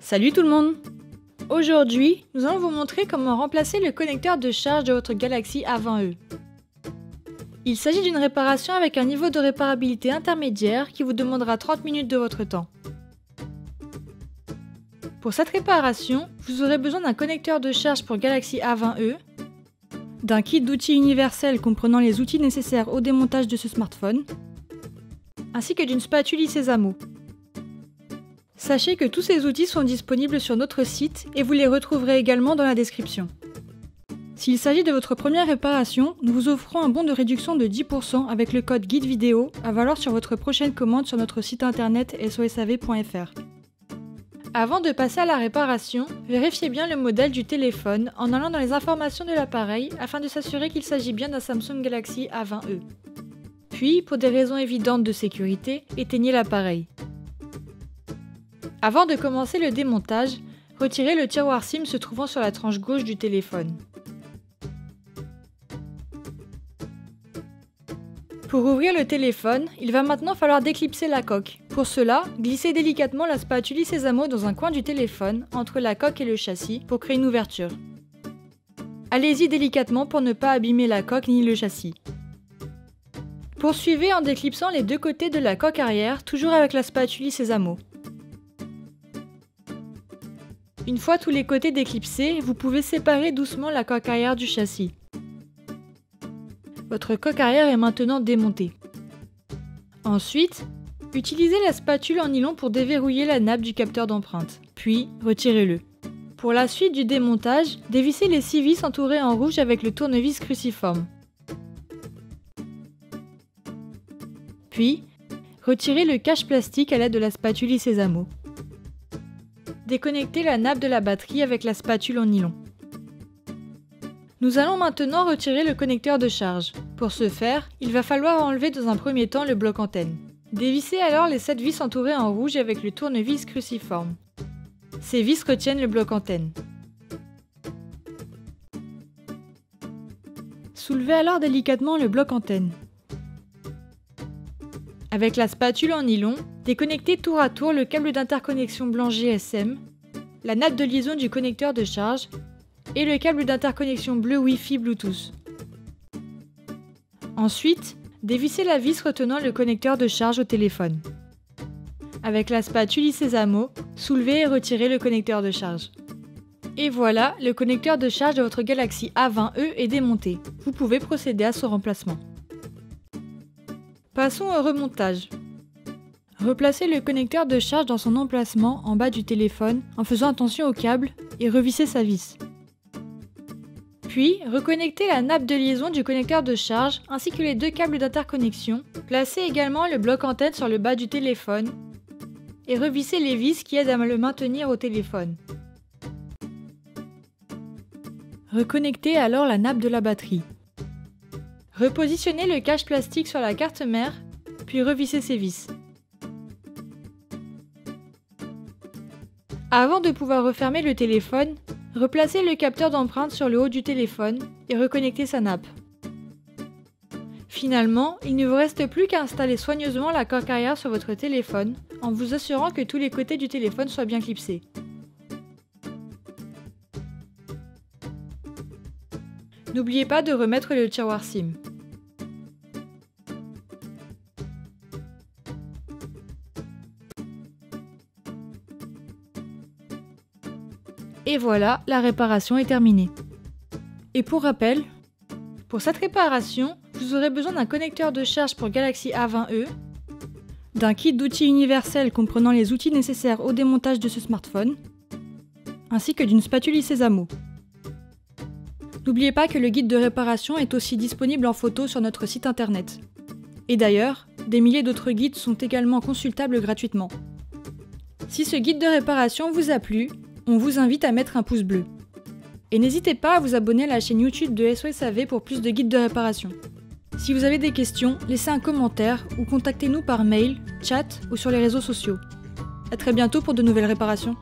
Salut tout le monde! Aujourd'hui, nous allons vous montrer comment remplacer le connecteur de charge de votre Galaxy A20e. Il s'agit d'une réparation avec un niveau de réparabilité intermédiaire qui vous demandera 30 minutes de votre temps. Pour cette réparation, vous aurez besoin d'un connecteur de charge pour Galaxy A20e, d'un kit d'outils universel comprenant les outils nécessaires au démontage de ce smartphone, ainsi que d'une spatule Sésamo. Sachez que tous ces outils sont disponibles sur notre site et vous les retrouverez également dans la description. S'il s'agit de votre première réparation, nous vous offrons un bon de réduction de 10% avec le code guide vidéo à valoir sur votre prochaine commande sur notre site internet sosav.fr. Avant de passer à la réparation, vérifiez bien le modèle du téléphone en allant dans les informations de l'appareil afin de s'assurer qu'il s'agit bien d'un Samsung Galaxy A20e. Puis, pour des raisons évidentes de sécurité, éteignez l'appareil. Avant de commencer le démontage, retirez le tiroir SIM se trouvant sur la tranche gauche du téléphone. Pour ouvrir le téléphone, il va maintenant falloir déclipser la coque. Pour cela, glissez délicatement la spatule Sésamo dans un coin du téléphone, entre la coque et le châssis, pour créer une ouverture. Allez-y délicatement pour ne pas abîmer la coque ni le châssis. Poursuivez en déclipsant les deux côtés de la coque arrière, toujours avec la spatule Sésamo. Une fois tous les côtés déclipsés, vous pouvez séparer doucement la coque arrière du châssis. Votre coque arrière est maintenant démontée. Ensuite, utilisez la spatule en nylon pour déverrouiller la nappe du capteur d'empreinte, puis retirez-le. Pour la suite du démontage, dévissez les 6 vis entourées en rouge avec le tournevis cruciforme. Puis, retirez le cache plastique à l'aide de la spatule Sésamo. Déconnectez la nappe de la batterie avec la spatule en nylon. Nous allons maintenant retirer le connecteur de charge. Pour ce faire, il va falloir enlever dans un premier temps le bloc antenne. Dévissez alors les 7 vis entourées en rouge avec le tournevis cruciforme. Ces vis retiennent le bloc antenne. Soulevez alors délicatement le bloc antenne. Avec la spatule en nylon, déconnectez tour à tour le câble d'interconnexion blanc GSM, la nappe de liaison du connecteur de charge et le câble d'interconnexion bleu Wi-Fi Bluetooth. Ensuite, dévissez la vis retenant le connecteur de charge au téléphone. Avec la spatule Sésamo, soulevez et retirez le connecteur de charge. Et voilà, le connecteur de charge de votre Galaxy A20e est démonté. Vous pouvez procéder à son remplacement. Passons au remontage. Replacez le connecteur de charge dans son emplacement en bas du téléphone en faisant attention au câble et revissez sa vis. Puis, reconnectez la nappe de liaison du connecteur de charge ainsi que les deux câbles d'interconnexion. Placez également le bloc antenne sur le bas du téléphone et revissez les vis qui aident à le maintenir au téléphone. Reconnectez alors la nappe de la batterie. Repositionnez le cache plastique sur la carte mère, puis revissez ses vis. Avant de pouvoir refermer le téléphone, replacez le capteur d'empreinte sur le haut du téléphone et reconnectez sa nappe. Finalement, il ne vous reste plus qu'à installer soigneusement la coque arrière sur votre téléphone en vous assurant que tous les côtés du téléphone soient bien clipsés. N'oubliez pas de remettre le tiroir SIM. Et voilà, la réparation est terminée. Et pour rappel, pour cette réparation, vous aurez besoin d'un connecteur de charge pour Galaxy A20e, d'un kit d'outils universel comprenant les outils nécessaires au démontage de ce smartphone, ainsi que d'une spatule Sésamo. N'oubliez pas que le guide de réparation est aussi disponible en photo sur notre site internet. Et d'ailleurs, des milliers d'autres guides sont également consultables gratuitement. Si ce guide de réparation vous a plu, on vous invite à mettre un pouce bleu. Et n'hésitez pas à vous abonner à la chaîne YouTube de SOSAV pour plus de guides de réparation. Si vous avez des questions, laissez un commentaire ou contactez-nous par mail, chat ou sur les réseaux sociaux. À très bientôt pour de nouvelles réparations.